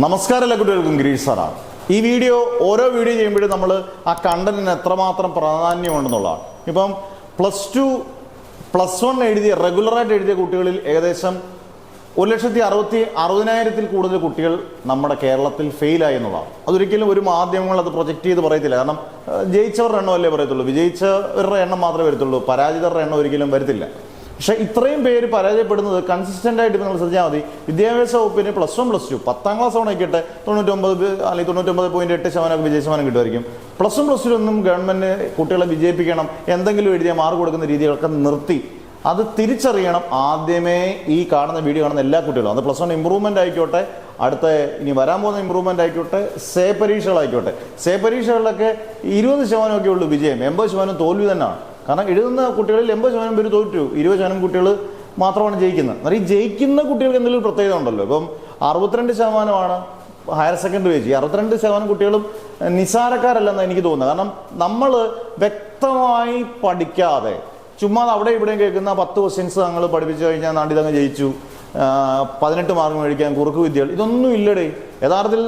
നമസ്കാരം എല്ലാ കുട്ടികൾക്കും ഗിരീഷ് സാറാണ്. ഈ ഓരോ വീഡിയോ ചെയ്യുമ്പോഴും നമ്മൾ ആ കണ്ടന്റിന് എത്രമാത്രം പ്രാധാന്യമുണ്ടെന്നുള്ളതാണ്. ഇപ്പം +1 എഴുതിയ റെഗുലറായിട്ട് എഴുതിയ കുട്ടികളിൽ ഏകദേശം 1,60,000 കൂടുതൽ കുട്ടികൾ നമ്മുടെ കേരളത്തിൽ ഫെയിലായി എന്നുള്ളതാണ്. അതൊരിക്കലും ഒരു മാധ്യമങ്ങൾ അത് പ്രൊജക്റ്റ് ചെയ്ത് പറയത്തില്ല. കാരണം ജയിച്ചവരുടെ എണ്ണം അല്ലേ പറയത്തുള്ളൂ, വിജയിച്ചവരുടെ എണ്ണം മാത്രമേ വരത്തുള്ളൂ, പരാജിതരുടെ എണ്ണം ഒരിക്കലും വരത്തില്ല. പക്ഷെ ഇത്രയും പേര് പരാജയപ്പെടുന്നത് കൺസിസ്റ്റന്റ് ആയിട്ട് നിങ്ങൾ ശ്രദ്ധിച്ചാൽ മതി. വിദ്യാഭ്യാസ വകുപ്പിന് +1 +2 10ാം ക്ലാസ് ആവണേക്കട്ടെ 99 അല്ലെങ്കിൽ 99.8% വിജയ ശതമാനം കിട്ടുമായിരിക്കും. +1 +2 ഒന്നും ഗവൺമെന്റ് കുട്ടികളെ വിജയിപ്പിക്കണം, എന്തെങ്കിലും എഴുതിയ മാർക്ക് കൊടുക്കുന്ന രീതികളൊക്കെ നിർത്തി അത് തിരിച്ചറിയണം. ആദ്യമേ ഈ വീഡിയോ കാണുന്ന എല്ലാ കുട്ടികളും, അത് +1 ഇമ്പ്രൂവ്മെന്റ് ആയിക്കോട്ടെ, അടുത്ത ഇനി വരാൻ പോകുന്ന ഇമ്പ്രൂവ്മെന്റ് ആയിക്കോട്ടെ, സേ പരീക്ഷകളായിക്കോട്ടെ. സേ പരീക്ഷകളിലൊക്കെ 20% ഒക്കെ ഉള്ളൂ വിജയം, 80% തോൽവി തന്നെയാണ്. കാരണം എഴുതുന്ന കുട്ടികളിൽ 80% പേര് തോറ്റു, 20% കുട്ടികൾ മാത്രമാണ് ജയിക്കുന്നത്. എന്നാൽ ഈ ജയിക്കുന്ന കുട്ടികൾക്ക് എന്തെങ്കിലും പ്രത്യേകത ഉണ്ടല്ലോ. ഇപ്പം 62% ഹയർ സെക്കൻഡറി വെച്ച് 62% കുട്ടികളും നിസാരക്കാരല്ലെന്ന് എനിക്ക് തോന്നുന്നത്. കാരണം നമ്മൾ വ്യക്തമായി പഠിക്കാതെ ചുമ്മാ അവിടെ ഇവിടെയും കേൾക്കുന്ന 10 ക്വസ്റ്റ്യൻസ് ഞങ്ങൾ പഠിപ്പിച്ചു കഴിഞ്ഞാൽ നാട്ടിലങ്ങ് ജയിച്ചു, 18 മാർക്ക് മേടിക്കാൻ കുറുക്ക് വിദ്യകൾ, ഇതൊന്നും ഇല്ലടേ. യഥാർത്ഥത്തിൽ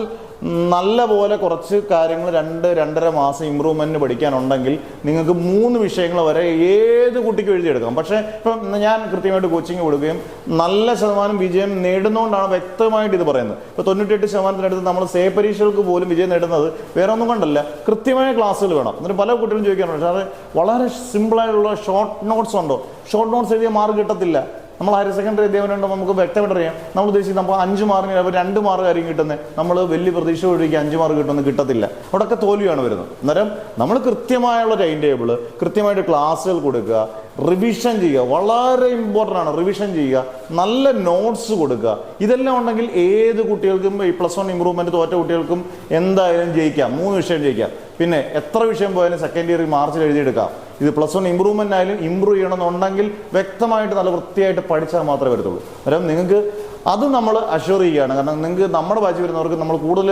നല്ല പോലെ കുറച്ച് കാര്യങ്ങൾ 2-2.5 മാസം ഇമ്പ്രൂവ്മെന്റിന് പഠിക്കാനുണ്ടെങ്കിൽ നിങ്ങൾക്ക് 3 വിഷയങ്ങൾ വരെ ഏത് കുട്ടിക്കും എഴുതിയെടുക്കാം. പക്ഷേ ഇപ്പം ഞാൻ കൃത്യമായിട്ട് കോച്ചിങ് കൊടുക്കുകയും നല്ല ശതമാനം വിജയം നേടുന്നതുകൊണ്ടാണ് വ്യക്തമായിട്ട് ഇത് പറയുന്നത്. ഇപ്പോൾ 98% നമ്മൾ സേ പരീക്ഷകൾക്ക് പോലും വിജയം നേടുന്നത് വേറെ ഒന്നും കൊണ്ടല്ല, കൃത്യമായ ക്ലാസ്സുകൾ വേണം. എന്നിട്ട് പല കുട്ടികളും ചോദിക്കാറുണ്ട്, പക്ഷേ അത് വളരെ സിമ്പിളായിട്ടുള്ള ഷോർട്ട് നോട്ട്സ് ഉണ്ടോ? ഷോർട്ട് നോട്ട്സ് എഴുതിയ മാർക്ക് കിട്ടത്തില്ല. നമ്മൾ ഹയർ സെക്കൻഡറി അധ്യാപനം നമുക്ക് വ്യക്തമായിട്ട് അറിയാം. നമ്മൾ ഉദ്ദേശിച്ച് നമുക്ക് 5 മാർക്കിന് അപ്പോൾ 2 മാർക്ക് ആയിരിക്കും കിട്ടുന്നത്. നമ്മൾ വലിയ പ്രതീക്ഷ ഒഴികെ 5 മാർക്ക് കിട്ടുമെന്ന് കിട്ടത്തില്ല. അവിടെയൊക്കെ തോൽവിയാണ് വരുന്നത്. അന്നേരം നമ്മൾ കൃത്യമായുള്ള ടൈം ടേബിൾ, കൃത്യമായിട്ട് ക്ലാസ്സുകൾ കൊടുക്കുക, റിവിഷൻ ചെയ്യുക, വളരെ ഇമ്പോർട്ടൻ്റ് ആണ്. റിവിഷൻ ചെയ്യുക, നല്ല നോട്ട്സ് കൊടുക്കുക. ഇതെല്ലാം ഉണ്ടെങ്കിൽ ഏത് കുട്ടികൾക്കും ഈ +1 ഇമ്പ്രൂവ്മെന്റ് തോറ്റ കുട്ടികൾക്കും എന്തായാലും ജയിക്കാം. 3 വിഷയം ജയിക്കാം. പിന്നെ എത്ര വിഷയം പോയാലും സെക്കൻഡ് ഇയർ മാർച്ചിൽ എഴുതിയെടുക്കാം. ഇത് +1 ഇമ്പ്രൂവ്മെന്റ് ആയാലും ഇമ്പ്രൂവ് ചെയ്യണമെന്നുണ്ടെങ്കിൽ വ്യക്തമായിട്ട് നല്ല വൃത്തിയായിട്ട് പഠിച്ചാൽ മാത്രമേ വരത്തുള്ളൂ. അന്നേരം നിങ്ങൾക്ക് അത് നമ്മൾ അഷ്യൂർ ചെയ്യുകയാണ്. കാരണം നിങ്ങൾക്ക് നമ്മുടെ ബാച്ച് വരുന്നവർക്ക് നമ്മൾ കൂടുതൽ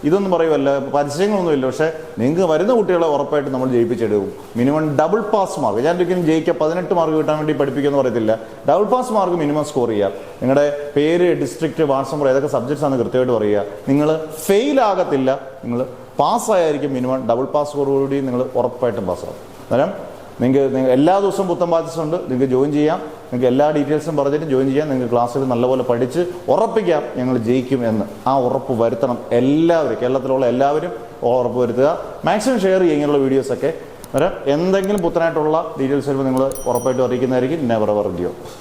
ഇതൊന്നും പറയുമല്ല, പരസ്യങ്ങളൊന്നുമില്ല. പക്ഷേ നിങ്ങൾക്ക് വരുന്ന കുട്ടികളെ ഉറപ്പായിട്ട് നമ്മൾ ജയിപ്പിച്ചെടുക്കും. Minimum double pass mark. ഞാൻ ഒരിക്കലും ജയിക്കുക 18 മാർക്ക് കിട്ടാൻ വേണ്ടി പഠിപ്പിക്കുമെന്ന് പറയത്തില്ല. Double pass mark minimum score ചെയ്യുക. നിങ്ങളുടെ പേര്, ഡിസ്ട്രിക്ട്, വാട്സ് നമ്പർ ഏതൊക്കെ സബ്ജക്ട്സ് ആണ് കൃത്യമായിട്ട് പറയുക. നിങ്ങൾ ഫെയിൽ ആകത്തില്ല, നിങ്ങൾ പാസ്സായിരിക്കും. മിനിമം ഡബിൾ പാസ് സ്കോറോടുകൂടി നിങ്ങൾ ഉറപ്പായിട്ടും പാസ്സാകും. അന്നേരം നിങ്ങൾക്ക് എല്ലാ ദിവസവും പുത്തൻ ബാച്ചസ് ഉണ്ട്, നിങ്ങൾക്ക് ജോയിൻ ചെയ്യാം. നിങ്ങൾക്ക് എല്ലാ ഡീറ്റെയിൽസും പറഞ്ഞിട്ട് ജോയിൻ ചെയ്യാം. നിങ്ങൾക്ക് ക്ലാസ്സിൽ നല്ലപോലെ പഠിച്ച് ഉറപ്പിക്കാം ഞങ്ങൾ ജയിക്കും എന്ന്. ആ ഉറപ്പ് വരുത്തണം എല്ലാവരും, കേരളത്തിലുള്ള എല്ലാവരും ഉറപ്പ് വരുത്തുക. മാക്സിമം ഷെയർ ചെയ്യുക ഇങ്ങനെയുള്ള വീഡിയോസൊക്കെ. അന്നേരം എന്തെങ്കിലും പുത്തനായിട്ടുള്ള ഡീറ്റെയിൽസ് വരുമ്പോൾ നിങ്ങൾ ഉറപ്പായിട്ടും അറിയിക്കുന്നതായിരിക്കും. Never ever give.